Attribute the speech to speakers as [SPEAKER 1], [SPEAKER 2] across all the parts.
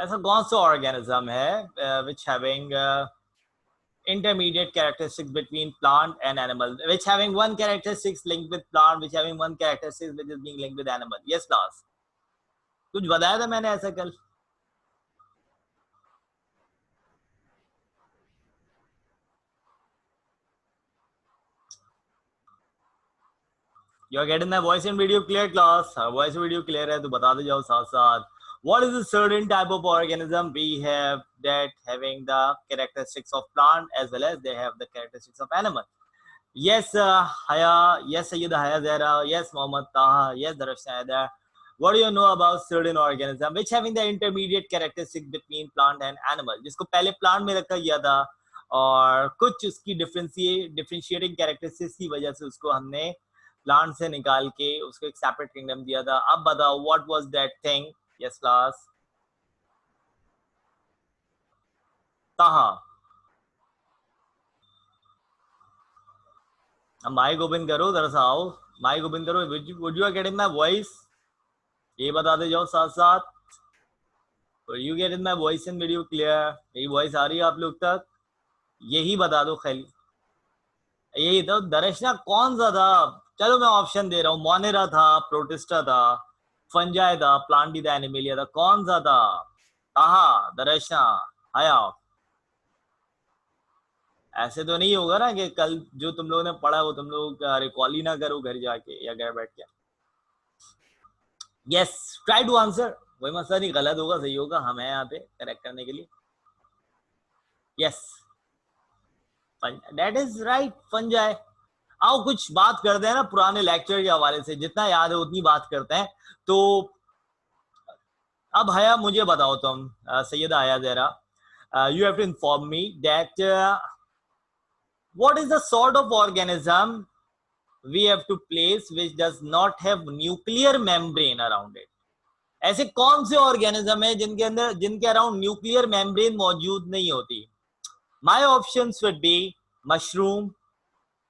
[SPEAKER 1] ऐसा कौन सा ऑर्गेनिज्म है which having intermediate characteristics between plant and animal, which having one characteristics linked with plant, which having one characteristics which is being linked with animal? Yes, class. कुछ बताया था मैंने ऐसा कल? You are getting my voice and video clear, class? Voice and video clear है तो बता दे जाओ साथ साथ. What is a certain type of organism we have that having the characteristics of plant as well as they have the characteristics of animal? Yes, Haya. Yes, Sayyid Haya Zahra. Yes, Mohammad Taha. Yes, Darashna Haider. What do you know about certain organism which having the intermediate characteristics between plant and animal? जिसको पहले plant में रखा गया था और कुछ उसकी differentiating characteristics की वजह से उसको हमने plant से निकाल के उसको एक separate kingdom दिया था. अब बताओ what was that thing? Yes, class. Taha. Mic open करो, दरअसल आओ, माइक ओपन करो. Would you get in my voice? ये बताते जाओ साथ साथ. You get in my voice and video clear? मेरी वॉइस आ रही है आप लोग तक? यही बता दो खाली. यही तो दरअसल कौन सा था? चलो मैं ऑप्शन दे रहा हूँ. मोनेरा था, प्रोटिस्टा था, फंजाई था, प्लांटिडा, एनिमेलिया था. कौन सा था? आहा, दरअसल आया. ऐसे तो नहीं होगा ना कि कल जो तुम लोगों ने पढ़ा वो तुम लोग रिकॉल ही ना करो घर जाके या घर बैठ के. Yes, try to answer. कोई मसला नहीं, गलत होगा सही होगा, हम हैं यहाँ पे करेक्ट करने के लिए. Yes, that is right, fungi. आओ कुछ बात करते हैं ना पुराने लेक्चर के हवाले से, जितना याद है उतनी बात करते हैं. तो अब हया मुझे बताओ तुम, सैयदा हया Zahra, you have to inform me that what is the sort of organism we have to place which does not have nuclear membrane around it. ऐसे कौन से ऑर्गेनिज्म है जिनके अराउंड न्यूक्लियर मेम्ब्रेन मौजूद नहीं होती? My options would be mushroom,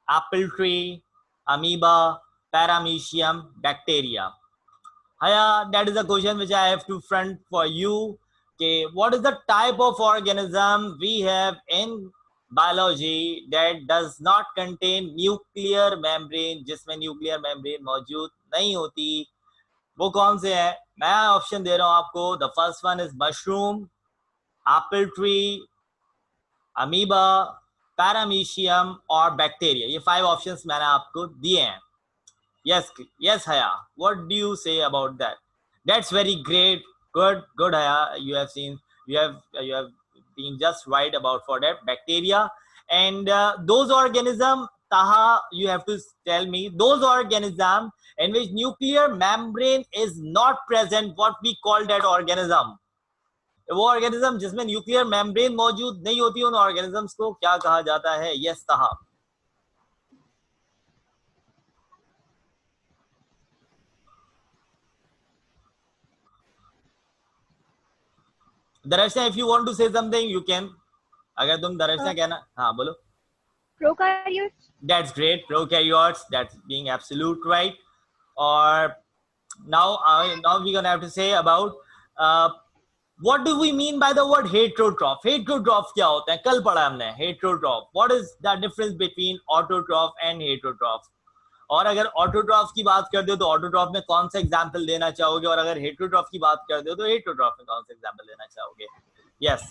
[SPEAKER 1] apple tree, amoeba, paramecium, bacteria. Haya, that is a question which I have to front for you. Okay, what is the type of organism we have in biology that does not contain nuclear membrane, जिसमें nuclear membrane मौजूद नहीं होती? वो कौन से है? मैं option दे रहा हूं आपको. The first one is mushroom, apple tree, amoeba, paramecium और बैक्टीरिया. ये 5 ऑप्शंस मैंने आपको दिए हैं. Yes yes Haya, what do you say about that? That's very great. Good Haya, you have been just right about for that bacteria. And those organism, Taha, you have to tell me those organism in which nuclear membrane is not present, what we call that organism. वो organism जिसमें nuclear membrane मौजूद नहीं होती, उन organisms को क्या कहा जाता है? यस ताहा. दरअसल if you want to say something you can. अगर तुम दरअसल कहना, हाँ बोलो.
[SPEAKER 2] Prokaryotes.
[SPEAKER 1] That's great, prokaryotes. That's being absolute right. और now we gonna have to say about what do we mean by the word heterotroph? Heterotroph क्या होता है? कल पढ़ा हमने heterotroph. What is the difference between autotroph and heterotroph? और अगर autotroph की बात करते हो तो ऑटोट्रॉफ में कौन सा एग्जाम्पल देना चाहोगे, और अगर हेटरोट्रॉफ की बात करते हो तो हेटरोट्रॉफ में कौन सा एग्जाम्पल देना चाहोगे? यस.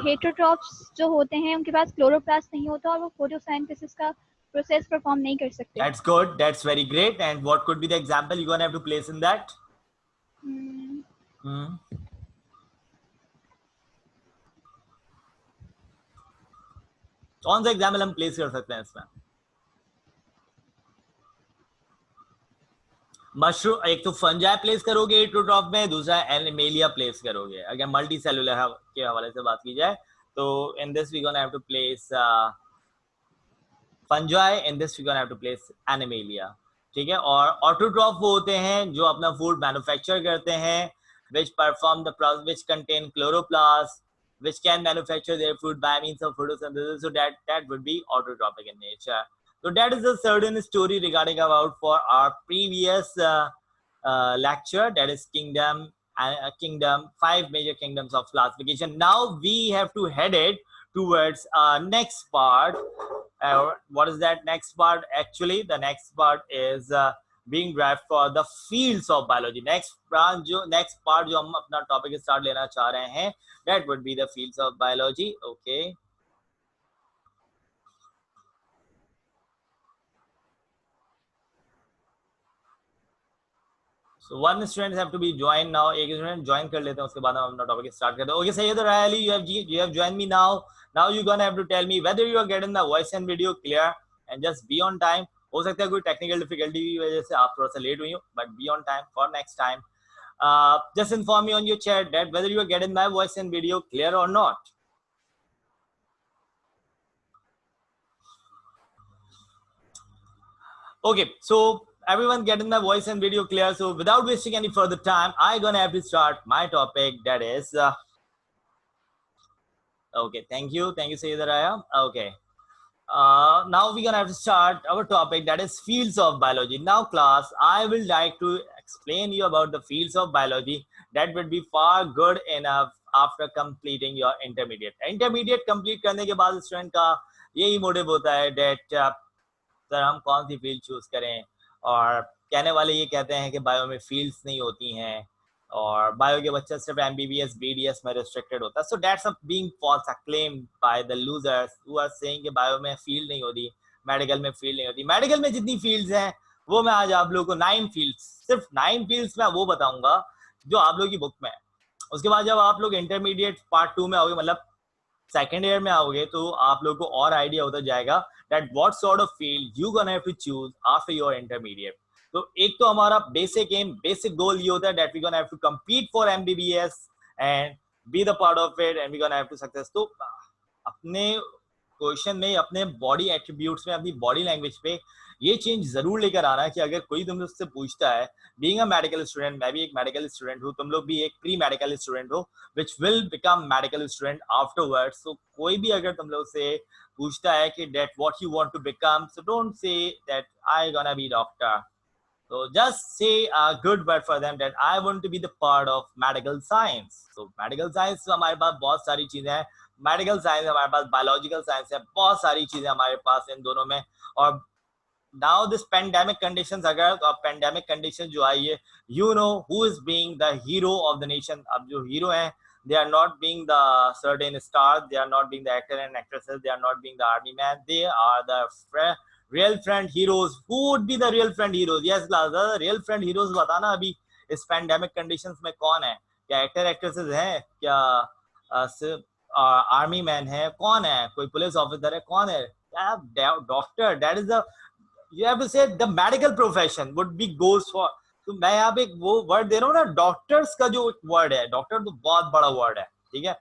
[SPEAKER 2] हेटरोट्रॉफ्स जो होते हैं उनके पास क्लोरोप्लास्ट नहीं होता और वो फोटोसिंथेसिस का प्रोसेस परफॉर्म नहीं कर सकते.
[SPEAKER 1] That's good. That's very great. And what could be the example you're gonna have to place in that? कौन सा एग्जाम्पल हम प्लेस कर सकते हैं इसमें? मशरूम, एक तो फंजाई प्लेस करोगे हेटरोट्रॉफ में, दूसरा एनिमेलिया प्लेस करोगे. अगर मल्टी सेलुलर के हवाले से बात की जाए तो in this we gonna have to place fungi, in this we gonna have to place animalia. ठीक है. और ऑटोट्रॉफ वो होते हैं जो अपना फूड मैन्युफैक्चर करते हैं, which perform the process, which contain chloroplast, which can manufacture their food by means of photosynthesis. So that would be autotrophic in nature. So that is a certain story regarding about for our previous lecture, that is kingdom, five major kingdoms of classification. Now we have to head it towards next part. What is that next part? Actually, the next part is being derived for the fields of biology. Next part जो हम अपना topic start लेना चाह रहे हैं, that would be the fields of biology. Okay. So one student have to be joined now. एक student join कर लेते हैं, उसके बाद हम अपना topic start करते हैं. Okay, Sayyid Ali, you have joined me now. Now you're gonna have to tell me whether you are getting the voice and video clear and just be on time. हो सकता है कोई technical difficulty की वजह से आप थोड़ा सा late हुई हो, but be on time for next time. Just inform me on your chat that whether you are getting my voice and video clear or not. Okay, so everyone getting my voice and video clear. So without wasting any further time, I'm gonna have to start my topic. That is, okay. Thank you, Sayyid Raya. Okay. Now we're gonna have to start our topic, that is fields of biology. Now class, I will like to explain you about the fields of biology. That would be far good enough after completing your intermediate. Intermediate complete करने के बाद student का यही motive होता है that sir हम कौन सी field choose करें, और कहने वाले ये कहते हैं कि बायो में फील्ड्स नहीं होती हैं और बायो के बच्चा सिर्फ एमबीबीएस बीडीएस में रिस्ट्रिक्टेड होता है. So that's being false acclaim by the losers who are saying कि बायो में फील्ड नहीं होती, मेडिकल में फील्ड नहीं होती. मेडिकल में जितनी फील्ड्स हैं वो मैं आज आप लोगों को 9 फील्ड्स, सिर्फ 9 फील्ड्स मैं वो बताऊंगा जो आप लोगों की बुक में है. उसके बाद जब आप लोग इंटरमीडिएट पार्ट 2 में आओगे, मतलब सेकेंड ईयर में आओगे, तो आप लोगों को और आइडिया होता जाएगा that what sort of field you gonna have to choose after your intermediate. तो एक तो हमारा बेसिक एम, बेसिक गोल ये होता है that we gonna have to compete for MBBS and be the part of it and we gonna have to success. तो अपने question में, अपने बॉडी एट्रीब्यूट्स में, अपनी बॉडी लैंग्वेज पे ये चेंज जरूर लेकर आना है कि अगर कोई तुम उससे पूछता है, बीइंग अ मेडिकल स्टूडेंट, मैं भी एक मेडिकल स्टूडेंट हूँ, तुम लोग भी एक प्री मेडिकल स्टूडेंट हो which will become medical student afterwards. So कोई भी अगर तुम लोग से पूछता है कि that what you want to become, so don't say that I gonna be doctor. So just say a good word for them that I want to be the part of medical science. So medical science हमारे पास बहुत सारी चीजें हैं, medical science हमारे पास, biological science है, बहुत सारी चीजें हमारे पास इन दोनों में. और नाउ दिस पेंडेमिक कंडीशंस, अगर तो पेंडेमिक कंडीशन जो आई है, you know who is being the hero of the nation. अब जो हीरो हैं, they are not being the certain stars, they are not being the actor and actresses, they are not being the army man, they are the real friend heroes. Who would be the real friend heroes? Yes class, the real friend heroes बताना अभी इस pandemic conditions में कौन है? क्या actor actresses हैं? क्या army man है? कौन है? कोई पुलिस ऑफिसर है? कौन है? Doctor. That is the, you have to say the medical profession would be goes for. तो मैं यहाँ पे वो वर्ड दे रहा हूँ ना, डॉक्टर्स का जो वर्ड है, डॉक्टर तो बहुत बड़ा वर्ड है, ठीक है.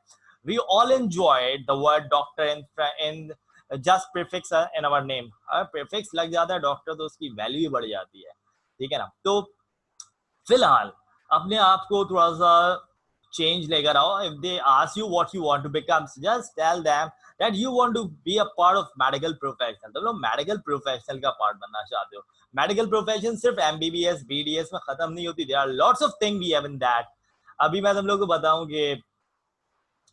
[SPEAKER 1] We all enjoy the word doctor in just prefix in our name. अगर प्रीफिक्स लग जाता है डॉक्टर तो उसकी वैल्यू ही बढ़ जाती है, ठीक है ना. तो फिलहाल अपने आप को थोड़ा सा चेंज लेकर आओ. If they ask you what you want to become, just tell them that you want to be a part of medical professional. तुम लोग मेडिकल प्रोफेशनल का पार्ट बनना चाहते हो. मेडिकल प्रोफेशन सिर्फ एमबीबीएस बीडीएस में खत्म नहीं होती. There are lots of thing we have in that. अभी मैं तुम लोग को बताऊं कि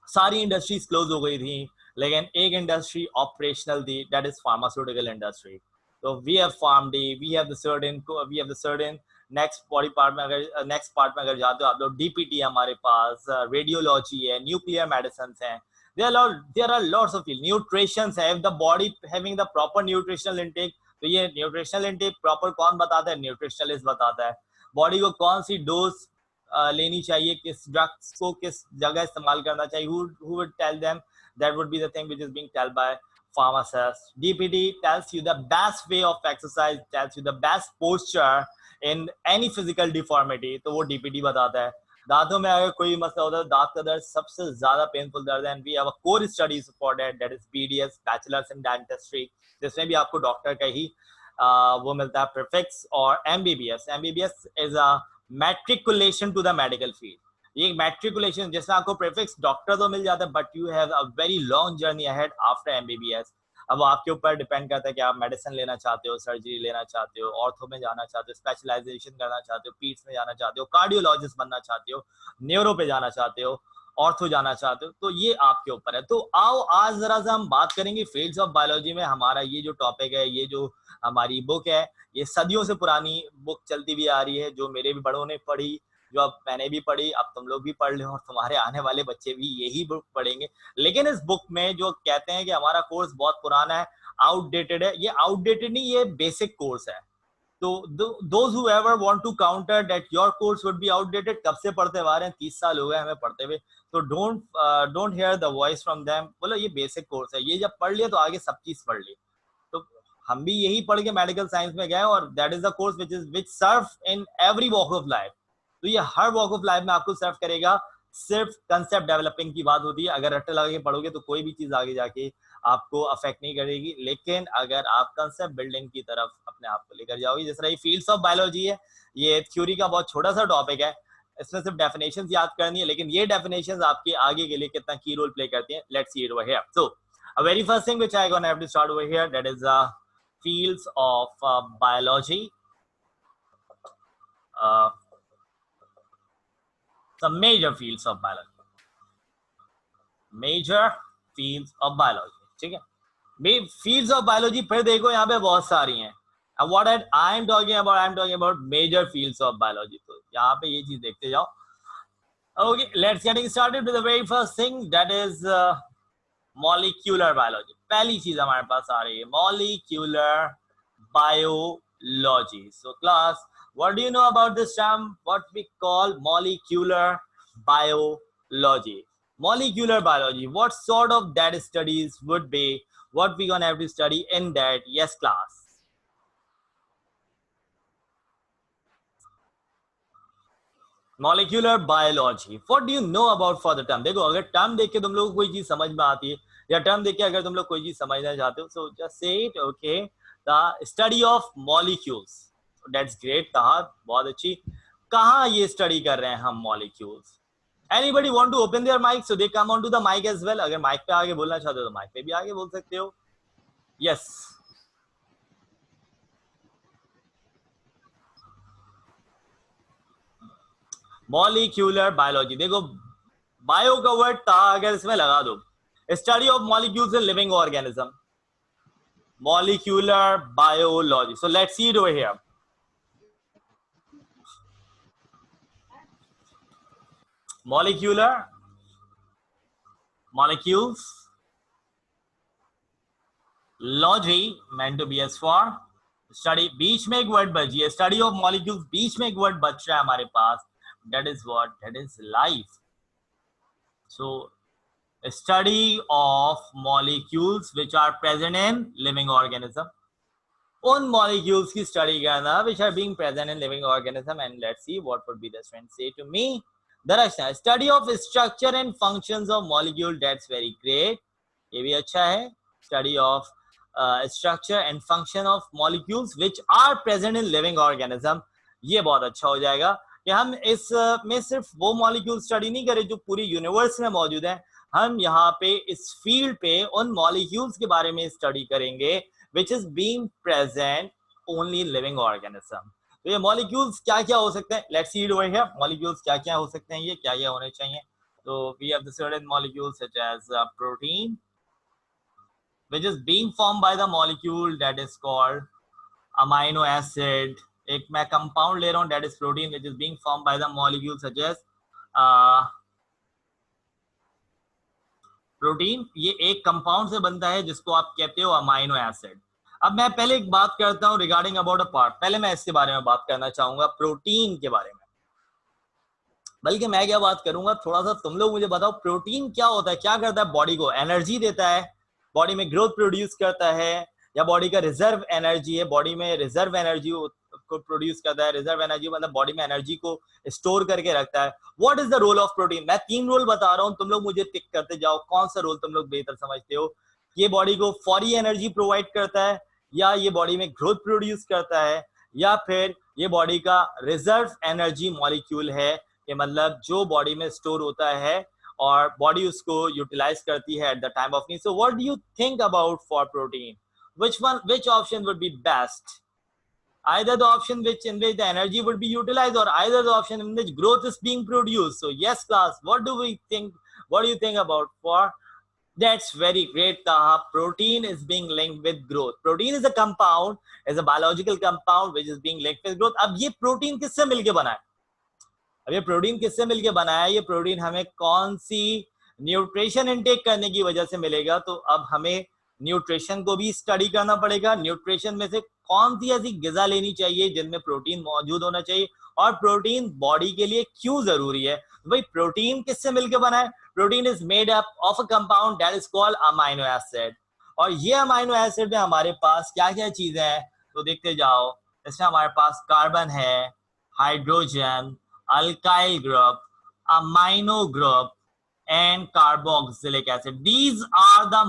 [SPEAKER 1] सारी इंडस्ट्रीज क्लोज हो गई थी, लेकिन एक इंडस्ट्री ऑपरेशनल थी, दैट इज फार्मास्यूटिकल इंडस्ट्री. तो we have PharmD, we have the certain next body part में, अगर नेक्स्ट पार्ट में अगर जाते हो आप लोग, डीपीटी है हमारे पास, रेडियोलॉजी है, न्यूक्लियर मेडिसिन है. There are lots of fields. Nutrition है, if the body having the proper nutritional intake, तो ये nutritional intake proper कौन बताता है? Nutritionist बताता है. बॉडी को कौन सी डोज लेनी चाहिए, किस ड्रग्स को किस जगह इस्तेमाल करना चाहिए, who would tell them? That would be the thing which is being told by pharmacists. DPT tells you the best way of exercise, tells you the best posture in any physical deformity, तो वो DPT बताता है. दांतों में अगर कोई मसला होता है, दांत का दर्द सबसे ज्यादा पेनफुल दर्द है, and we have a core studies for that is BDS, bachelors in dentistry, जिसमें भी आपको डॉक्टर का ही वो मिलता है प्रीफिक्स. और MBBS is a matriculation to the medical field. ये मैट्रिकुलेशन, जिसमें आपको प्रीफिक्स डॉक्टर तो मिल जाता है, but you have a very long journey ahead after MBBS. अब आपके ऊपर डिपेंड करता है कि आप मेडिसिन लेना चाहते हो, सर्जरी लेना चाहते हो, ऑर्थो में जाना चाहते हो, स्पेशलाइजेशन करना चाहते हो, पीट्स में जाना चाहते हो, कार्डियोलॉजिस्ट बनना चाहते हो, न्यूरो पे जाना चाहते हो, ऑर्थो जाना चाहते हो, तो ये आपके ऊपर है। तो आओ आज जरा सा हम बात करेंगे फील्ड्स ऑफ बायोलॉजी में। हमारा ये जो टॉपिक है, ये जो हमारी बुक है, ये सदियों से पुरानी बुक चलती भी आ रही है, जो मेरे भी बड़ों ने पढ़ी, जो अब मैंने भी पढ़ी, अब तुम लोग भी पढ़ लो और तुम्हारे आने वाले बच्चे भी यही बुक पढ़ेंगे। लेकिन इस बुक में जो कहते हैं कि हमारा कोर्स बहुत पुराना है, आउटडेटेड है, ये आउटडेटेड नहीं, ये बेसिक कोर्स है। तो those who ever want to counter that your course would be outdated, कब से पढ़ते आ रहे हैं, 30 साल हो गए हमें पढ़ते हुए, तो don't hear the voice from them, बोलो ये बेसिक कोर्स है, ये जब पढ़ लिया तो आगे सब चीज पढ़ ली। तो हम भी यही पढ़ के मेडिकल साइंस में गए, और that is the course which serve in every walk of life. तो ये हर वॉक ऑफ लाइफ में आपको सर्व करेगा। सिर्फ कंसेप्ट डेवलपिंग की बात होती है, अगर रट्टे लगा के पढ़ोगे तो कोई भी चीज आगे जाके आपको अफेक्ट नहीं करेगी, लेकिन अगर आप कंसेप्ट बिल्डिंग की तरफ अपने आप को लेकर जाओगे, जिस तरह ये फील्ड्स ऑफ बायोलॉजी है, ये थ्योरी का बहुत छोटा सा टॉपिक है, इसमें सिर्फ डेफिनेशंस याद करनी है, लेकिन ये डेफिनेशंस आपके आगे के लिए कितना की रोल प्ले करती हैं, let's see it over here. So a very first thing which I gonna have to start over here, that is fields of biology, some major fields of biology, major fields of biology, ठीक है। fields of biology फिर देखो यहाँ पे बहुत सारी हैं, and what I am talking about major fields of biology। तो यहाँ पे ये चीज देखते जाओ। Okay, let's getting started with the very first thing, that is molecular biology। पहली चीज हमारे पास आ रही है molecular biology। So class, what do you know about this term, what we call molecular biology? Molecular biology, what sort of that studies would be, what we gonna have to study in that? Yes class, molecular biology. What do you know about for the term? देखो, अगर term देख के तुम लोग को कोई चीज समझ में आती है, या टर्म देख के अगर तुम लोग कोई चीज समझना चाहते हो, so just say it. Okay, the study of molecules, that's great. कहाँ, बहुत अच्छी। कहाँ ये स्टडी कर रहे हैं हम molecules? Anybody want to open their mic so they come on to the mic as well? अगर माइक पे आगे बोलना चाहते हो तो माइक पे भी आगे बोल सकते हो। Yes, molecular biology. देखो, बायो का वर्ड था, अगर इसमें लगा दो, study of molecules in living organism, molecular biology. So let's see it over here. Molecular, molecules, logy meant to be as for study। बीच में एक वर्ड बच गया, स्टडी ऑफ मॉलिक्यूल्स, बीच में एक वर्ड बच रहा है हमारे पास, that is what, that is life। So study of molecules which are present in living organism, उन molecules की study करना which are being present in living organism, and let's see what would be the strength। say to me Darashna, study of structure and functions of molecule, that's very great, ये भी अच्छा है। study of structure and function of molecules which are present in living organism, ये बहुत अच्छा हो जाएगा कि हम इस में सिर्फ वो मॉलिक्यूल स्टडी नहीं करें जो पूरी यूनिवर्स में मौजूद है, हम यहाँ पे इस फील्ड पे उन मॉलिक्यूल्स के बारे में स्टडी करेंगे which is being present only in living organism। तो ये मॉलिक्यूल्स क्या क्या हो सकते हैं, let's see it over here. Molecules क्या क्या हो सकते हैं, ये क्या क्या होने चाहिए? तो we have the certain molecules such as protein which is being formed by the molecule that is called amino acid। एक मैं कंपाउंड ले रहा हूं, that is protein which is being formed by the molecule such as protein. ये एक compound से बनता है जिसको आप कहते हो अमाइनो एसिड। अब मैं पहले एक बात करता हूं रिगार्डिंग अबाउट अ पार्ट, पहले मैं इसके बारे में बात करना चाहूंगा, प्रोटीन के बारे में। बल्कि मैं क्या बात करूंगा, थोड़ा सा तुम लोग मुझे बताओ, प्रोटीन क्या होता है, क्या करता है? बॉडी को एनर्जी देता है, बॉडी में ग्रोथ प्रोड्यूस करता है, या बॉडी का रिजर्व एनर्जी है, बॉडी में रिजर्व एनर्जी को प्रोड्यूस करता है। रिजर्व एनर्जी मतलब बॉडी में एनर्जी को स्टोर करके रखता है। What is the role of protein? मैं 3 रोल बता रहा हूं, तुम लोग मुझे टिक करते जाओ, कौन सा रोल तुम लोग बेहतर समझते हो। ये बॉडी को फौरी एनर्जी प्रोवाइड करता है, या ये बॉडी में ग्रोथ प्रोड्यूस करता है, या फिर ये बॉडी का रिजर्व एनर्जी मॉलिक्यूल है, कि मतलब जो बॉडी में स्टोर होता है और बॉडी उसको यूटिलाइज करती है at the time of need. So what do you think about for protein? which option would be best? Either the option in which the energy would be utilized, or either the option in which growth is being produced. So yes class, what do you think about for? That's very great, Taha. Protein is being linked with growth. Protein is a compound, is a biological compound which is being linked with growth. अब ये protein किससे मिलके बना है? अब ये protein किससे मिलके बना है? ये प्रोटीन हमें कौन सी न्यूट्रिशन इनटेक करने की वजह से मिलेगा? तो अब हमें न्यूट्रिशन को भी स्टडी करना पड़ेगा. न्यूट्रिशन में से कौन सी ऐसी ग़िज़ा लेनी चाहिए जिनमें प्रोटीन मौजूद होना चाहिए, और प्रोटीन बॉडी के लिए क्यों जरूरी है? भाई प्रोटीन किससे मिलके बना है? Protein is made up of a compound that is called amino acid. और ये अमाइनो एसिड में हमारे पास क्या क्या चीजें हैं तो देखते जाओ. इसमें हमारे पास कार्बन है, hydrogen, alkyl group, amino group and carboxylic acid. These are the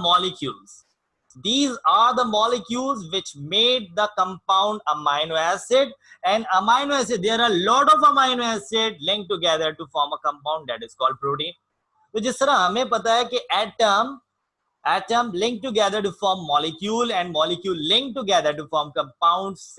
[SPEAKER 1] molecules which made the compound amino acid. And amino acid, there are a lot of amino acid linked together to form a compound that is called protein. तो जिस तरह हमें पता है कि atom linked together to form molecule, and molecule linked together to form compounds.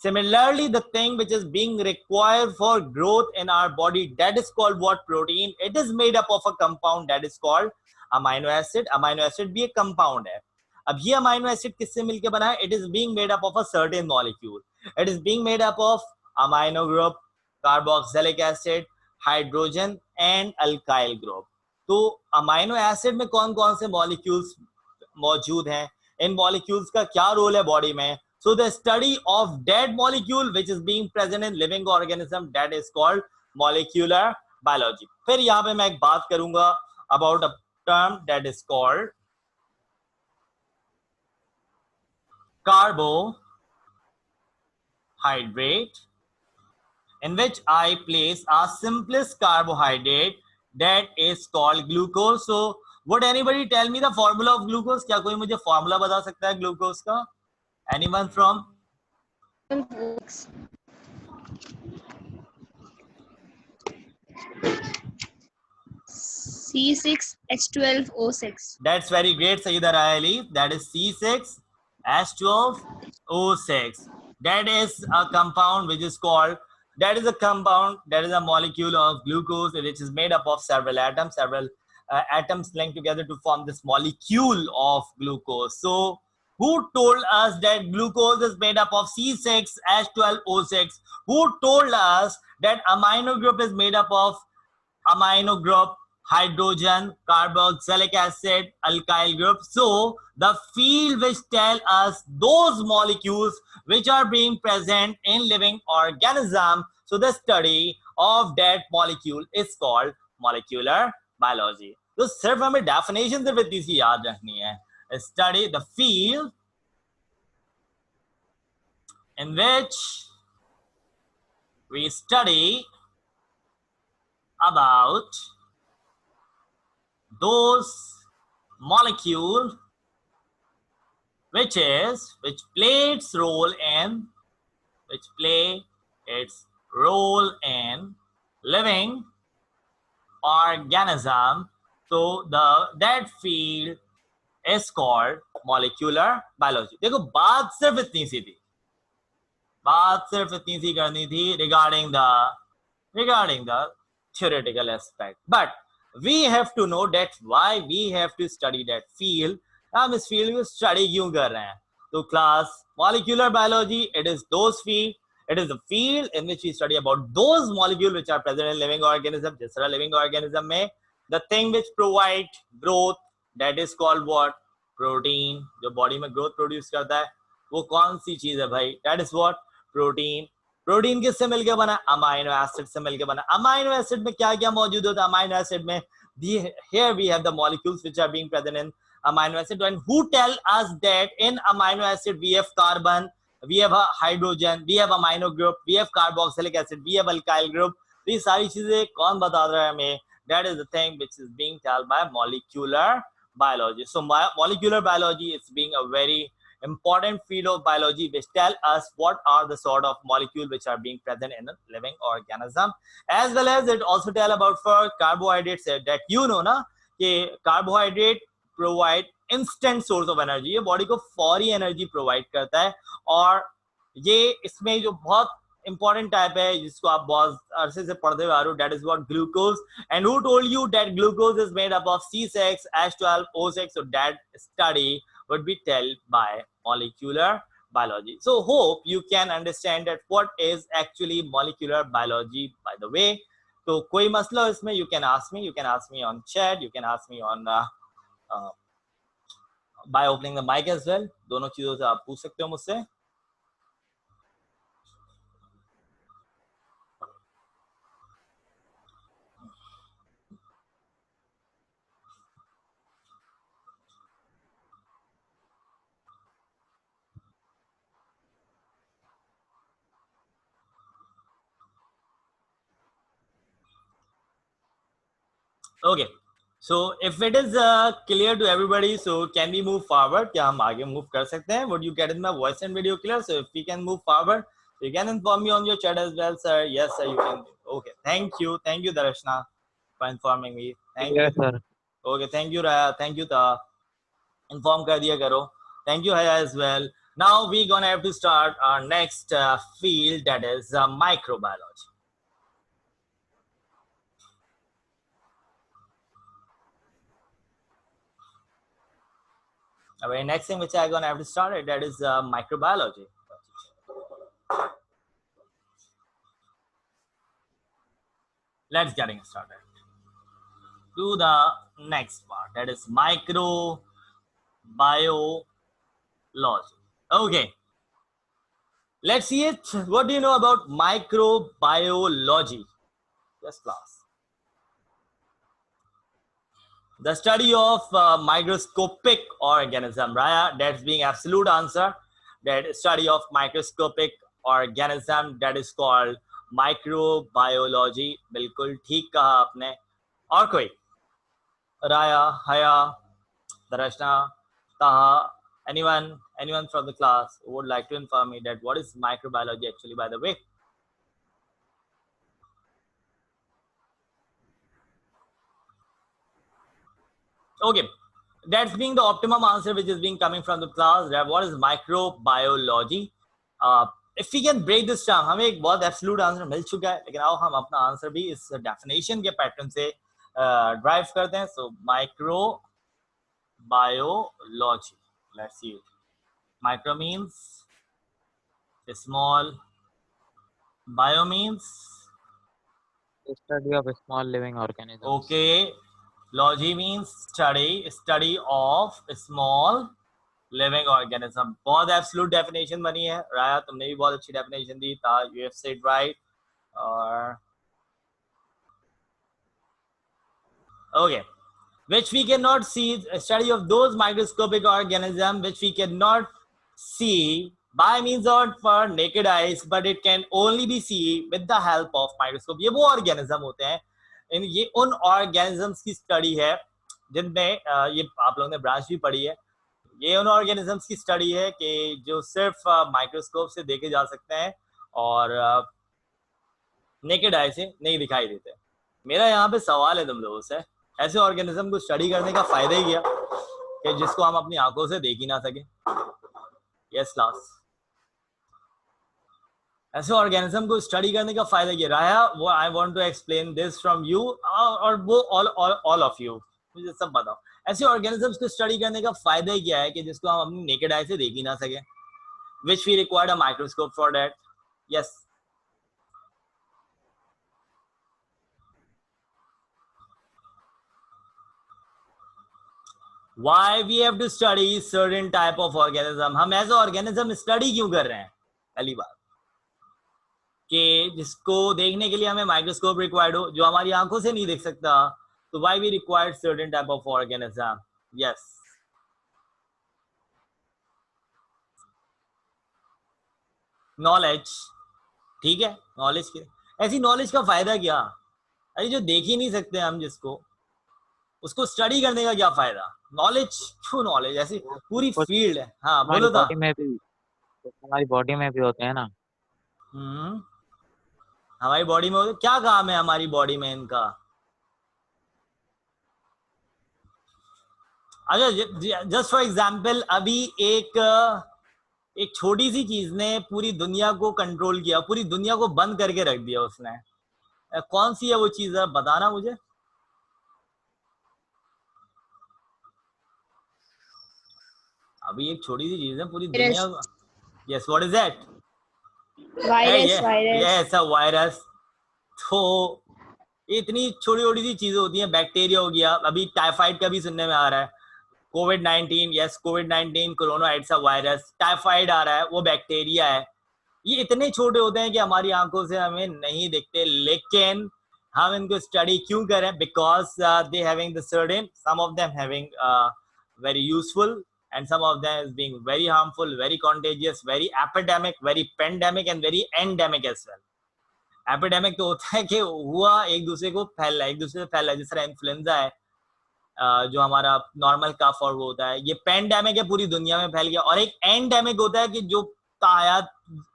[SPEAKER 1] Similarly, the thing which is being required for growth in our body, that is called what? Protein. It is made up of a compound that is called amino acid. Amino acid भी एक compound है. अब ये amino acid किससे मिलके बना है? It is being made up of a certain molecule. It is being made up of amino group, carboxylic acid, hydrogen and alkyl group. तो amino acid में कौन कौन से molecules मौजूद हैं? इन molecules का क्या रोल है बॉडी में? So the study of that molecule which is being present in living organism, that is called molecular biology. फिर यहाँ पे मैं एक बात करूंगा about a term that is called carbohydrate, in which I place a simplest carbohydrate that is called glucose. So would anybody tell me the formula of glucose? क्या कोई मुझे formula बता सकता है glucose का? Anyone from?
[SPEAKER 3] C6H12O6.
[SPEAKER 1] That's very great, Sayyida Raeli. That is C6H12O6. That is a compound which is called, that is a molecule of glucose which is made up of several atoms linked together to form this molecule of glucose. So who told us that glucose is made up of C6H12O6? Who told us that amino group is made up of amino group, hydrogen, carboxylic acid, alkyl group? So the field which tell us those molecules which are being present in living organism, so the study of that molecule is called molecular biology. तो सिर्फ हमें definition सिर्फ इतनी सी याद रखनी है. Study the field in which we study about those molecules which play its role in living organism. So that field is called molecular biology. देखो बात सिर्फ इतनी सी करनी थी regarding the theoretical aspect, but we have to know that why we have to study that field. हम इस field को study क्यों कर रहे हैं? तो class, molecular biology, it is the field in which we study about those molecules which are present in living organism. जिस तरह living organism में the thing which provide growth, that is called what? Protein. जो body में growth produce करता है वो कौन सी चीज है भाई? That is what? Protein. Protein किससे मिलके बना? अमाइनो एसिड से मिलके बना. अमाइनो एसिड में क्या क्या मौजूद होता है? अमाइनो एसिड में here we have the molecules which are being present in amino acid. And who tell us that in amino acid we have carbon, we have a hydrogen, we have amino group, we have carboxylic acid, we have alkyl group? तो ये सारी चीजें कौन बता रहा है हमें? That is the thing which is being told by molecular biology. So molecular biology is being a very important field of biology which tell us what are the sort of molecule which are being present in a living organism, as well as it also tell about for carbohydrates that you know ना कि carbohydrate provide instant source of energy, ये body को फौरी energy provide करता है, और ये इसमें जो बहुत इंपॉर्टेंट टाइप है जिसको आप बहुत अरसे से पढ़ते हुए आ रहे हो, that is what glucose. And who told you that glucose is made up of C6 H12O6? So that study would be told by molecular biology. So hope you can understand that what is actually molecular biology by the way. तो कोई मसला इसमें you can ask me on chat, you can ask me on by opening the mic as well. दोनों चीजों से आप पूछ सकते हो मुझसे. Okay, so if it is clear to everybody, so can we move forward? क्या हम आगे move कर सकते हैं? Would you get my voice and video clear? So if we can move forward, you can inform me on your chat as well, sir. Yes, sir, you can. Okay, thank you, Darshna, for informing me. Thank you,
[SPEAKER 3] sir.
[SPEAKER 1] Okay, thank you, Raya. Thank you, Ta. Inform कर दिया करो. Thank you, Haya, as well. Now we gonna have to start our next field, that is microbiology. The very next thing which I'm gonna have to start it, that is microbiology. Let's getting started. To the next part, that is microbiology. Okay. Let's see it. What do you know about microbiology? Yes, class. The study of microscopic organism. Raya, that's being absolute answer. That study of microscopic organism, that is called microbiology. बिल्कुल ठीक कहा आपने. और कोई? Raya, Haya, Darashna, Taha, anyone from the class who would like to inform me that what is microbiology actually, by the way? Okay, that's being the optimum answer which is being coming from the class. That what is microbiology? If we can break this down, हमें एक बहुत absolute answer मिल चुका है, लेकिन आओ हम अपना answer भी इस definition के pattern से drive करते हैं. So microbiology. Let's see it. Micro means small. Bio means
[SPEAKER 3] The study of a small living organism.
[SPEAKER 1] okay. Logy means study of small living organism. बहुत absolute definition बनी है. राया, तुमने भी बहुत अच्छी definition दी था. You have said right. और okay, which we cannot see, a study of those microscopic organisms which we cannot see by means of for naked eyes, but it can only be seen with the help of microscope. ये वो organism होते हैं, ये उन organisms की study है जिनमें ये आप लोगों ने ब्रांच भी पढ़ी है. ये उन organisms की study है कि जो सिर्फ माइक्रोस्कोप से देखे जा सकते हैं और नेकेड आई से नहीं दिखाई देते. मेरा यहाँ पे सवाल है तुम लोगों से, ऐसे ऑर्गेनिज्म को स्टडी करने का फायदा ही क्या कि जिसको हम अपनी आंखों से देख ही ना सके? यस क्लास, ऐसे ऑर्गेनिज्म को स्टडी करने का फायदा क्या? राया, वो I want to explain this from you और वो ऑल ऑफ यू, मुझे सब बताओ. ऐसे ऑर्गेनिजम्स को स्टडी करने का फायदा ही क्या है कि जिसको हम अपनी नेकेड आई से देख ही ना सके, which we required a microscope for that. Yes, why we have to study certain type of organism. हम ऐसा ऑर्गेनिज्म स्टडी क्यों कर रहे हैं? पहली बात कि जिसको देखने के लिए हमें माइक्रोस्कोप रिक्वायर्ड हो, जो हमारी आंखों से नहीं देख सकता. तो why we require certain type of organism? Yes, knowledge. ठीक है, नॉलेज के ऐसी नॉलेज का फायदा क्या? अरे जो देख ही नहीं सकते हम, जिसको उसको स्टडी करने का क्या फायदा? नॉलेज क्यों नॉलेज, ऐसी पूरी
[SPEAKER 3] कुछ
[SPEAKER 1] फील्ड है। हाँ
[SPEAKER 3] हमारी
[SPEAKER 1] बोलो था।
[SPEAKER 3] बॉडी में भी कुछ हमारी बॉडी में भी होते हैं ना।
[SPEAKER 1] हमारी बॉडी में क्या काम है हमारी बॉडी में इनका? अच्छा जस्ट फॉर एग्जाम्पल, अभी एक छोटी सी चीज ने पूरी दुनिया को कंट्रोल किया, पूरी दुनिया को बंद करके रख दिया उसने। कौन सी है वो चीज, बताना मुझे। अभी एक छोटी सी चीज है पूरी दुनिया। Yes, what is that?
[SPEAKER 2] Virus
[SPEAKER 1] yes, a virus. तो इतनी छोटी छोटी सी चीजें होती हैं। बैक्टीरिया हो गया, अभी टाइफाइड का भी सुनने में आ रहा है। कोविड-19, yes covid corona, it's a virus. Typhoid आ रहा है, वो बैक्टीरिया है। ये इतने छोटे होते हैं कि हमारी आंखों से हमें नहीं दिखते, लेकिन हम इनको स्टडी क्यों करें? Because they having the certain, some of them having very useful and some of them is being very harmful, very contagious, very epidemic, very pandemic and very endemic as well. Epidemic तो होता है कि हुआ एक दूसरे को फैल रहा है, एक दूसरे से फैल रहा है, जिस तरह इन्फ्लुएंजा है जो हमारा नॉर्मल कफ और वो होता है। ये पैंडेमिक है, पूरी दुनिया में फैल गया। और एक एंडेमिक होता है कि जो तायात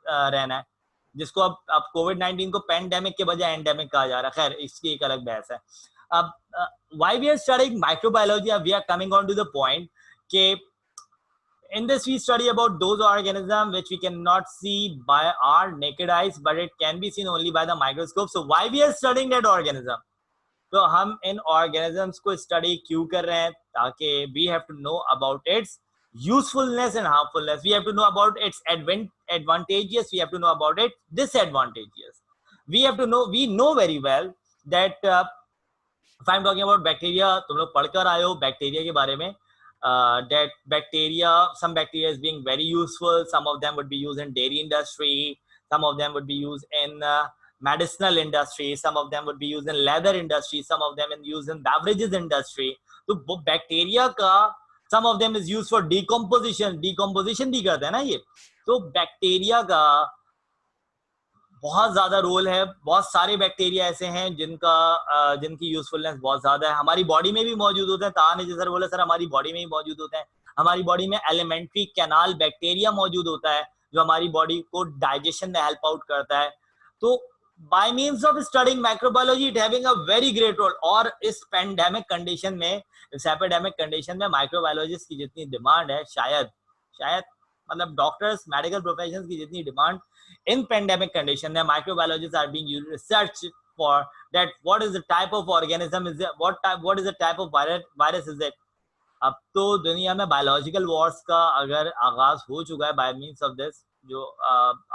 [SPEAKER 1] रहना है, जिसको अब कोविड-19 को पैंडेमिक के बजाय एंडेमिक कहा जा रहा है। खैर इसकी एक अलग बहस है। अब why we are studying microbiology, अब we are coming on to the point कि in this we study about those organisms which we cannot see by our naked eyes, but it can be seen only by the microscope. So why we are studying that organism? तो हम इन organisms को study क्यों कर रहे हैं? ताकि we have to know about its usefulness and harmfulness. We have to know about its advantages. We have to know about its disadvantages. We have to know. We know very well that if I'm talking about bacteria, तुम लोग पढ़कर आए हो bacteria के बारे में। That bacteria, some bacteria is being very useful. Some of them would be used in dairy industry. Some of them would be used in medicinal industry. Some of them would be used in leather industry. Some of them is used in beverages industry. तो bacteria का some of them is used for decomposition. Decomposition भी करते हैं ना ये। तो bacteria का बहुत ज्यादा रोल है। बहुत सारे बैक्टीरिया ऐसे हैं जिनकी यूजफुलनेस बहुत ज्यादा है, हमारी बॉडी में भी मौजूद होते हैं। ताहा ने जैसे बोला सर हमारी बॉडी में भी मौजूद होते हैं। हमारी बॉडी में एलिमेंट्री कैनाल बैक्टीरिया मौजूद होता है जो हमारी बॉडी को डाइजेशन में हेल्प आउट करता है। तो by means of studying microbiology it having a very great role. और इस पैंडेमिक कंडीशन में, इस एपिडेमिक कंडीशन में माइक्रोबायोलॉजिस्ट की जितनी डिमांड है, शायद मतलब डॉक्टर्स मेडिकल प्रोफेशंस की जितनी demand in pandemic condition, the microbiologists are being used research for that what is the type of organism is it, what is the type of virus is it. अब तो दुनिया में biological Wars का अगर आगाज हो चुका है बाय मींस ऑफ दिस, जो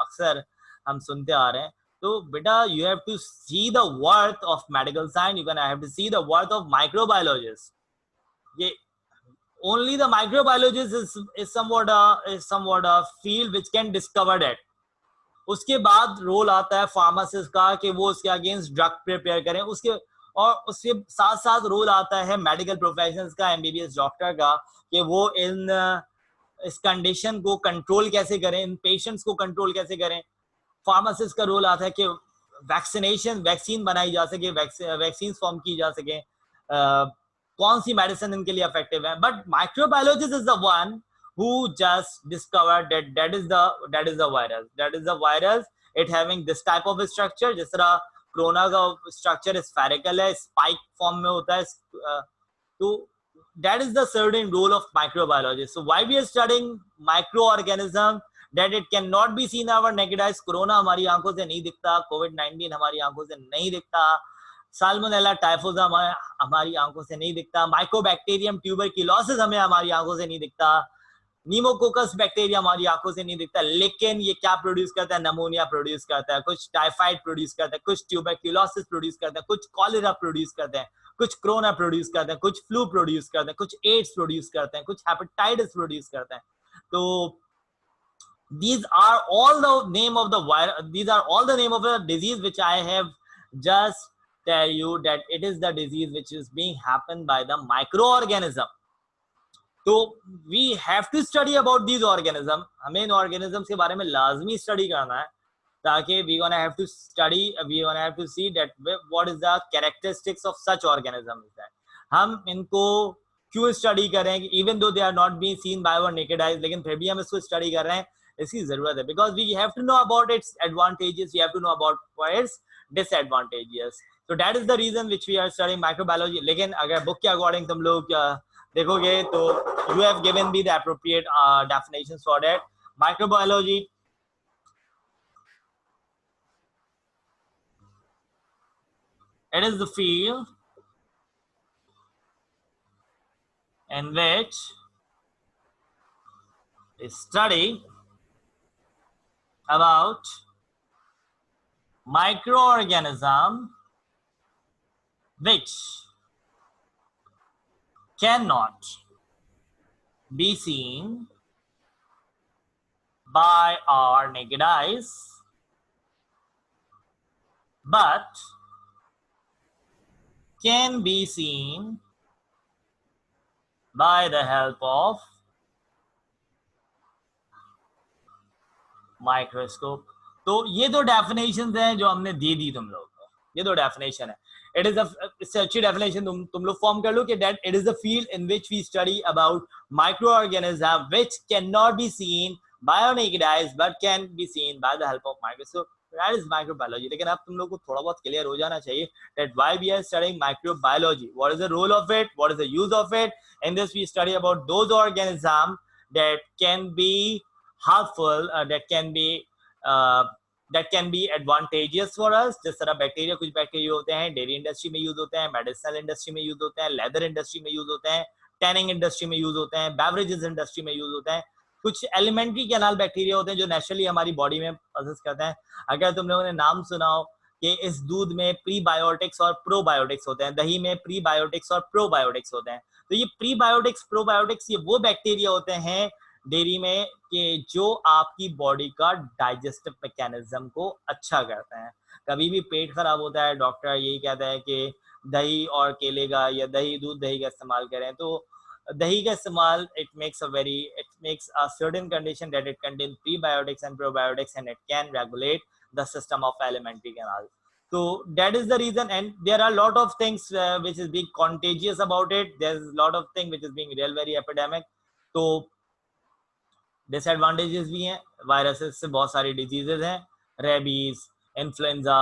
[SPEAKER 1] अक्सर हम सुनते आ रहे हैं। तो बेटा you have to see the worth of medical science, you can have to see the worth of microbiologist. ये only the microbiologist is somewhat a field which can discover that. उसके बाद रोल आता है फार्मासिस्ट का कि वो उसके against drug prepare करें। उसके साथ साथ रोल आता है मेडिकल प्रोफेशनल्स का, एमबीबीएस डॉक्टर का, कि वो इस कंडीशन को कंट्रोल कैसे करें, इन पेशेंट्स को कंट्रोल कैसे करें। फार्मासिस्ट का रोल आता है कि वैक्सीन बनाई जा सके, वैक्सीन फॉर्म की जा सके, कौन सी मेडिसिन इनके लिए इफेक्टिव है। But microbiologist is the one who just discovered that is the virus. It having this type of structure, जिस तरह कोरोना का स्ट्रक्चर स्फेरिकल है, स्पाइक फॉर्म में होता है। तो that is the certain role of microbiology. So why we are studying microorganism that it cannot be seen our naked eyes. Corona हमारी आंखों से नहीं दिखता, कोविड-19 हमारी आंखों से नहीं दिखता, साल्मोनेला टाइफोइड हमारी आंखों से नहीं दिखता, माइकोबैक्टीरियम ट्यूबरक्यूलोसिस हमें हमारी आंखों से नहीं दिखता, नीमोकोकस बैक्टीरिया हमारी आंखों से नहीं दिखता। लेकिन ये क्या प्रोड्यूस करता है? नमोनिया प्रोड्यूस करता है, कुछ टाइफाइड प्रोड्यूस करता है, कुछ ट्यूबरक्यूलोसिस प्रोड्यूस करता है, कुछ कॉलेरा प्रोड्यूस करते हैं, कुछ कोरोना प्रोड्यूस करते हैं, कुछ फ्लू प्रोड्यूस करते हैं, कुछ एड्स प्रोड्यूस करते हैं, कुछ हेपेटाइटिस प्रोड्यूस करते हैं। तो these are all the name of the virus, these are all the name of the disease which I have just tell you that it is the disease which is being happened by the microorganism. तो we have to study about these organism. हमें इन organisms के बारे में लाजमी study करना है, ताकि we gonna have to study, we gonna have to see that what is the characteristics of such organism is that. हम इनको क्यों स्टडी करें, even though they are not being seen by our naked eyes, लेकिन फिर भी हम इसको study कर रहे हैं, इसकी जरूरत है, because we have to know about its advantages, we have to know about its disadvantages. So that is the reason which we are studying microbiology. लेकिन अगर बुक के अकॉर्डिंग तुम लोग देखोगे तो you have given me the appropriate definitions for that. Microbiology it is the field in which is study about microorganism which cannot be seen by our naked eyes, but can be seen by the help of microscope. तो ये दो definitions हैं जो हमने दे दी तुम लोग को, ये दो डेफिनेशन है. इट इज इससे अच्छी डेफिनेशन तुम लोग फॉर्म कर लो कि that it is the field in which we study about micro organism which can not be seen by our naked eyes but can be seen by the help of microscope. That is microbiology. लेकिन अब तुम लोग को थोड़ा बहुत clear हो जाना चाहिए that why we are studying microbiology, what is the role of it, what is the use of it. In this we study about those organism that can be harmful, that can be advantageous for us. जिस तरह bacteria, कुछ bacteria होते हैं dairy industry में use होते हैं, medicinal industry में use होते हैं, लेदर इंडस्ट्री में यूज होते हैं, टैनिंग इंडस्ट्री में यूज होते हैं, बेवरेजेस इंडस्ट्री में यूज होते हैं. कुछ एलिमेंट्री कैनाल बैक्टीरिया होते हैं जो नेचुरली हमारी बॉडी में प्रोसेस करते हैं. अगर तुम लोगों ने नाम सुना हो कि इस दूध में प्रीबायोटिक्स और प्रोबायोटिक्स होते हैं, दही में प्रीबायोटिक्स और प्रोबायोटिक्स होते हैं. तो ये प्रीबायोटिक्स प्रोबायोटिक्स ये वो बैक्टीरिया होते हैं डेयरी में कि जो आपकी बॉडी का डाइजेस्टिव मैकेनिज्म को अच्छा करते हैं. कभी भी पेट खराब होता है, डॉक्टर यही कहता है कि दही और केले का या दही का इस्तेमाल करें. तो दही का इस्तेमाल it makes a certain condition that it contains prebiotics and probiotics and it can regulate the system of alimentary canal. So that is the reason, and there are a lot of things which is being contagious about it. There's a lot of things which is being very epidemic. तो disadvantages भी हैं, viruses से बहुत सारी diseases हैं, rabies, influenza,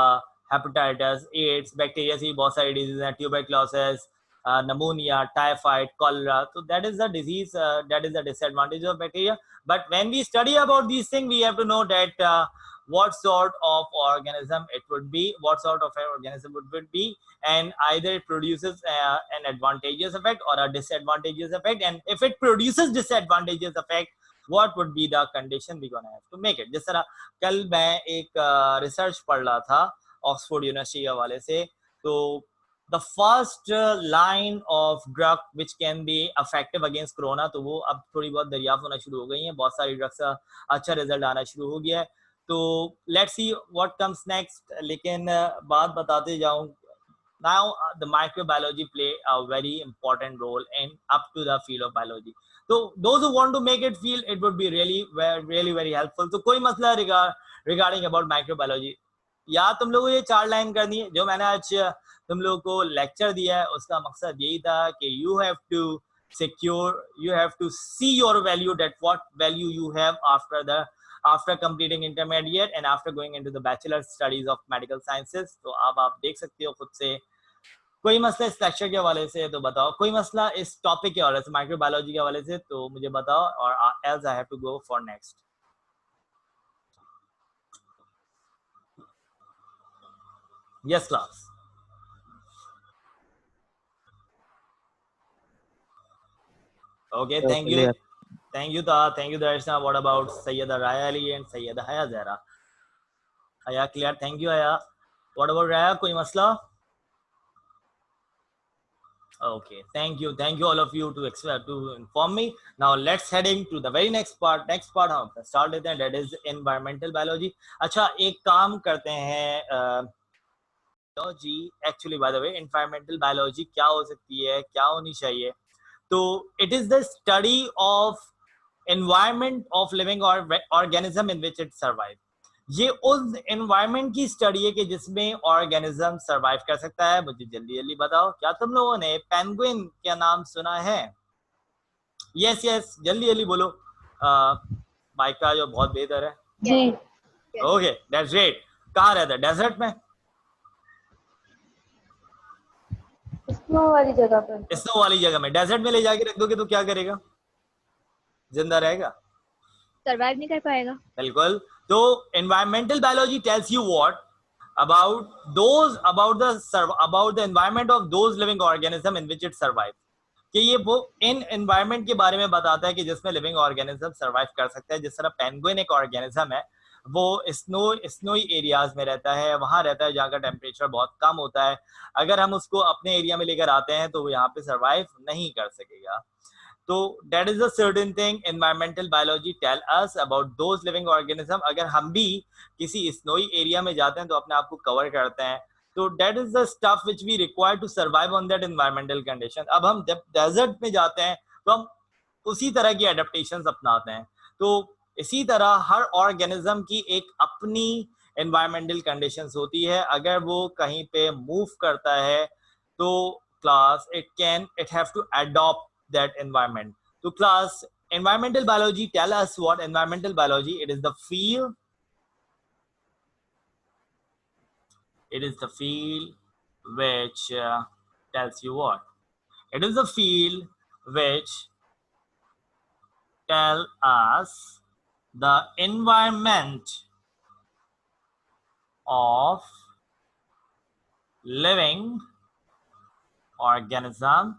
[SPEAKER 1] hepatitis, AIDS, bacteria से बहुत सारी डिजीज हैं, tuberculosis, pneumonia, typhoid, cholera. So that is the disease, that is the disadvantage of bacteria. But when we study about these things, we have to know that what sort of organism it would be, what sort of organism it would be, and either it produces an advantageous effect or a disadvantageous effect. And if it produces disadvantageous effect, what would be the condition we're gonna have to make it. जिस तरह कल मैं एक research पढ़ रहा था Oxford university के हवाले से, तो the first line of drug which can be effective against corona, तो वो अब थोड़ी बहुत दरियाफ्त होना शुरू हो गई हैं, बहुत सारी ड्रग्स का अच्छा रिजल्ट आना शुरू हो गया है. तो let's see what comes next. लेकिन बात बताते जाऊं, now the microbiology play a very important role in up to the field of biology. So those who want to make it feel, it would be really very helpful. So कोई मसला regarding about microbiology, या तुम लोगों को ये 4 line करनी है जो मैंने आज तुम लोगों को लेक्चर दिया है, उसका मकसद यही था कि you have to see your value, that what value you have after completing intermediate and after going into the bachelor studies of medical sciences. तो अब आप देख सकते हो खुद से. कोई मसला इस लेक्चर के हवाले से तो बताओ, कोई मसला इस टॉपिक के हवाले से, माइक्रोबायोलॉजी के हवाले से, तो मुझे बताओ, और else I have to go for next. Yes class. Okay, thank you. Thank you Darshna. What about Sayyida Raya Ali and Sayyida Haya Zahra? Haya clear? Thank you Haya. What about Raya? कोई मसला? Okay, thank you all of you to inform me. Now let's heading to the very next part. हम start लेते हैं, that is environmental biology. अच्छा, एक काम करते हैं, biology actually by the way, environmental biology क्या हो सकती है, क्या होनी चाहिए? तो it is the study of environment of living or organism in which it survives. ये उस एनवायरनमेंट की स्टडी है कि जिसमें ऑर्गेनिज्म सरवाइव कर सकता है। मुझे जल्दी जल्दी बताओ, क्या तुम लोगों ने पेंगुइन का नाम सुना है? यस यस, जल्दी जल्दी बोलो। माइक का जो बहुत बेहतर है।
[SPEAKER 2] जी।
[SPEAKER 1] Okay, that's great. कहाँ रहता है? डेजर्ट में?
[SPEAKER 4] स्नो वाली जगह पर।
[SPEAKER 1] स्नो वाली जगह में। डेजर्ट में ले जाके रख दोगे तो क्या करेगा? जिंदा रहेगा?
[SPEAKER 2] सरवाइव नहीं कर पाएगा।
[SPEAKER 1] बिल्कुल। तो environmental biology tells you what about the environment of those living organism in which it survive, कि ये वो इन एनवायरनमेंट के बारे में बताता है कि जिसमें लिविंग ऑर्गेनिज्म सरवाइव कर सकता है। जिस तरह पेंगुइन एक ऑर्गेनिज्म है, वो स्नोई एरियाज में रहता है, वहां रहता है जहाँ का टेम्परेचर बहुत कम होता है। अगर हम उसको अपने एरिया में लेकर आते हैं तो वो यहाँ पे सरवाइव नहीं कर सकेगा। तो that is a certain thing environmental biology tell us about those living organism। अगर हम भी किसी स्नोई एरिया में जाते हैं तो अपने आप को कवर करते हैं, तो that is the stuff which we require to survive on that environmental condition। अब हम जब डेजर्ट में जाते हैं तो हम उसी तरह की एडेप्टेशंस अपनाते हैं। तो इसी तरह हर ऑर्गेनिज्म की एक अपनी एनवायरमेंटल कंडीशंस होती है। अगर वो कहीं पे मूव करता है तो class it have to adopt that environment। So class, environmental biology tell us what environmental biology, it is the field which tells you what? It is the field which tell us the environment of living organism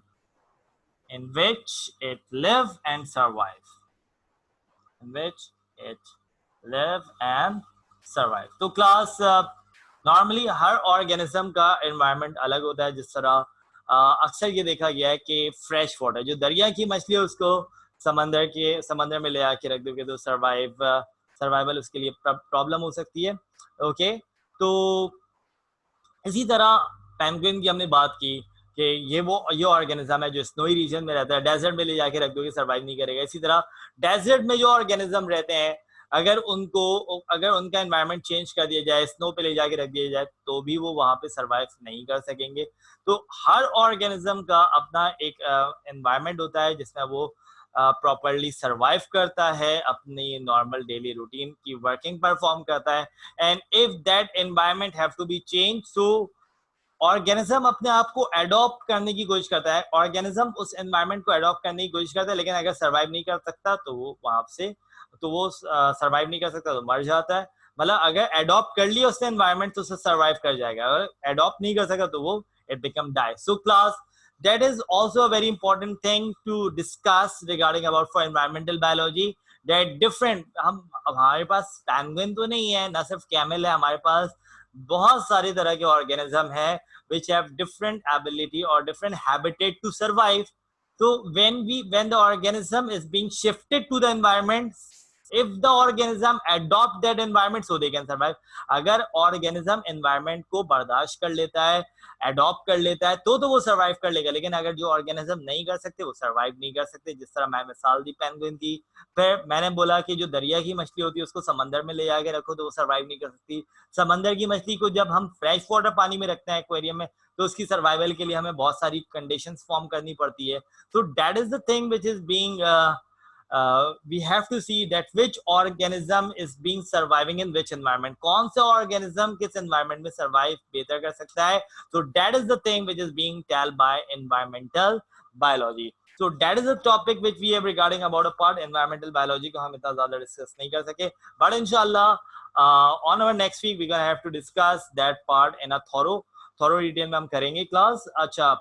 [SPEAKER 1] in which it live and survive, in which it live and survive। तो class normally हर organism का environment अलग होता है। जिस तरह अक्सर ये देखा गया है कि फ्रेश वाटर, जो दरिया की मछली है, उसको समंदर में ले आके रख दोगे तो सर्वाइवल उसके लिए प्रॉब्लम हो सकती है। ओके, तो इसी तरह पेंगुइन की हमने बात की कि ये ऑर्गेनिज्म है जो स्नोई रीजन में रहता है। डेजर्ट में ले जाके रख दोगे सर्वाइव नहीं करेगा। इसी तरह डेजर्ट में जो ऑर्गेनिज्म रहते हैं, अगर उनका एनवायरनमेंट चेंज कर दिया जाए, स्नो पे ले जाके रख दिया जाए, तो भी वो वहां पे सर्वाइव नहीं कर सकेंगे। तो हर ऑर्गेनिज्म का अपना एक एनवायरनमेंट होता है जिसमें वो प्रॉपरली सर्वाइव करता है, अपनी नॉर्मल डेली रूटीन की वर्किंग परफॉर्म करता है। And if that environment have to be change, so organism अपने आप को एडॉप्ट करने की कोशिश करता है। ऑर्गेनिज्म उस एनवायरनमेंट को एडॉप्ट करने की कोशिश करता है, लेकिन अगर सर्वाइव नहीं कर सकता तो वो वहां से सर्वाइव नहीं कर सकता तो मर जाता है। मतलब अगर एडॉप्ट कर लिया उसने एनवायरनमेंट तो उसे सर्वाइव कर जाएगा, अगर एडॉप्ट नहीं कर सका तो वो it become die. So class, that is also a very important thing to discuss regarding about for environmental biology, that different हमारे पास पेंगुइन तो नहीं है, ना सिर्फ कैमल है, हमारे पास बहुत सारी तरह के ऑर्गेनिज्म है which have different ability or different habitat to survive। So when the organism is being shifted to the environment, if the organism adopt that environment, so they can survive। अगर organism environment को बर्दाश्त कर लेता है, adopt कर लेता है, तो वो सर्वाइव कर लेगा। लेकिन अगर जो ऑर्गेनिज्म नहीं कर सकते वो सर्वाइव नहीं कर सकते। जिस तरह मैं मिसाल दी पेंगुइन की, फिर मैंने बोला कि जो दरिया की मछली होती है उसको समंदर में ले जाके रखो तो वो सर्वाइव नहीं कर सकती। समंदर की मछली को जब हम फ्रेश वाटर पानी में रखते हैं एक्वेरियम में, तो उसकी सर्वाइवल के लिए हमें बहुत सारी कंडीशंस फॉर्म करनी पड़ती है। तो that is the thing which is being we have to see that which organism is being surviving in which environment। कौन सा organism किस environment में survive बेहतर कर सकता है। So that is the thing which is being told by environmental biology। So that is the topic which we have regarding about a part environmental biology को हम इतना ज़्यादा डिस्कस नहीं कर सके, but इंशाल्लाह on our next week we gonna have to discuss that part in a thorough detail में हम करेंगे क्लास। अच्छा,